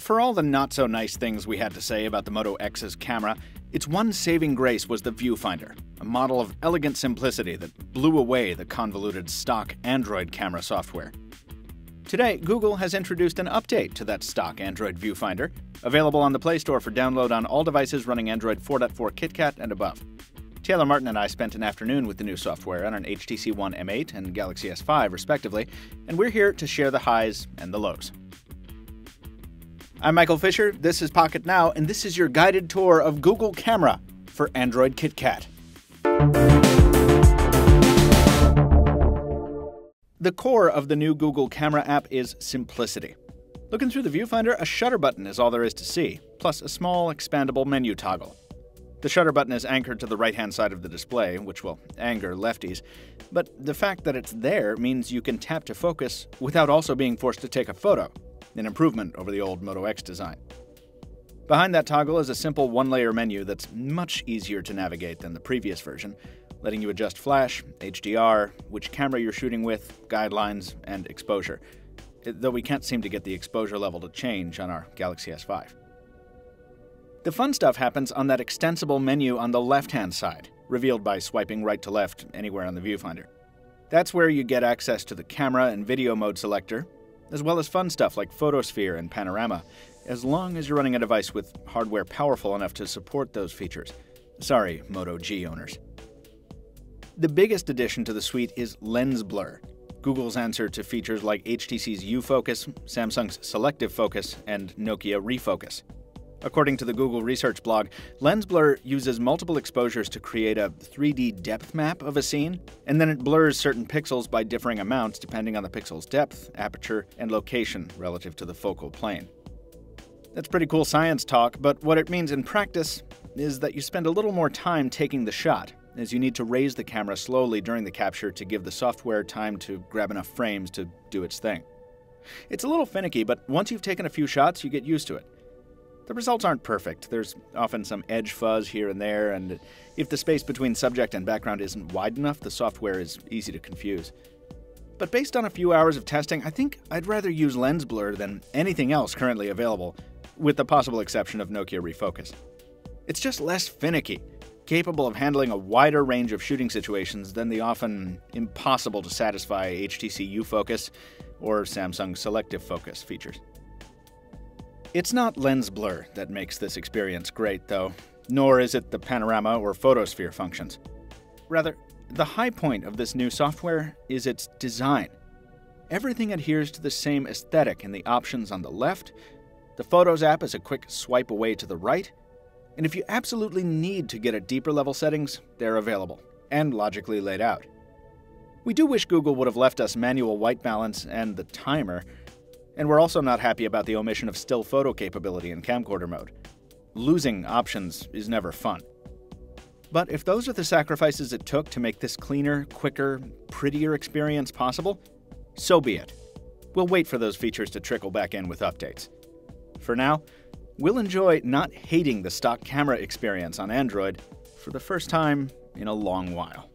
For all the not-so-nice things we had to say about the Moto X's camera, its one saving grace was the viewfinder, a model of elegant simplicity that blew away the convoluted stock Android camera software. Today, Google has introduced an update to that stock Android viewfinder, available on the Play Store for download on all devices running Android 4.4 KitKat and above. Taylor Martin and I spent an afternoon with the new software on an HTC One M8 and Galaxy S5, respectively, and we're here to share the highs and the lows. I'm Michael Fisher, this is Pocket Now, and this is your guided tour of Google Camera for Android KitKat. The core of the new Google Camera app is simplicity. Looking through the viewfinder, a shutter button is all there is to see, plus a small, expandable menu toggle. The shutter button is anchored to the right-hand side of the display, which will anger lefties, but the fact that it's there means you can tap to focus without also being forced to take a photo, an improvement over the old Moto X design. Behind that toggle is a simple one-layer menu that's much easier to navigate than the previous version, letting you adjust flash, HDR, which camera you're shooting with, guidelines, and exposure, though we can't seem to get the exposure level to change on our Galaxy S5. The fun stuff happens on that extensible menu on the left-hand side, revealed by swiping right to left anywhere on the viewfinder. That's where you get access to the camera and video mode selector, as well as fun stuff like photosphere and panorama, as long as you're running a device with hardware powerful enough to support those features. Sorry, Moto G owners. The biggest addition to the suite is lens blur, Google's answer to features like HTC's U-Focus, Samsung's Selective Focus, and Nokia Refocus. According to the Google Research blog, lens blur uses multiple exposures to create a 3D depth map of a scene, and then it blurs certain pixels by differing amounts depending on the pixel's depth, aperture, and location relative to the focal plane. That's pretty cool science talk, but what it means in practice is that you spend a little more time taking the shot, as you need to raise the camera slowly during the capture to give the software time to grab enough frames to do its thing. It's a little finicky, but once you've taken a few shots, you get used to it. The results aren't perfect. There's often some edge fuzz here and there, and if the space between subject and background isn't wide enough, the software is easy to confuse. But based on a few hours of testing, I think I'd rather use lens blur than anything else currently available, with the possible exception of Nokia Refocus. It's just less finicky, capable of handling a wider range of shooting situations than the often impossible to satisfy HTC U-Focus or Samsung Selective Focus features. It's not lens blur that makes this experience great, though, nor is it the panorama or photosphere functions. Rather, the high point of this new software is its design. Everything adheres to the same aesthetic in the options on the left. The Photos app is a quick swipe away to the right, and if you absolutely need to get at deeper level settings, they're available, and logically laid out. We do wish Google would have left us manual white balance and the timer, and we're also not happy about the omission of still photo capability in camcorder mode. Losing options is never fun. But if those are the sacrifices it took to make this cleaner, quicker, prettier experience possible, so be it. We'll wait for those features to trickle back in with updates. For now, we'll enjoy not hating the stock camera experience on Android for the first time in a long while.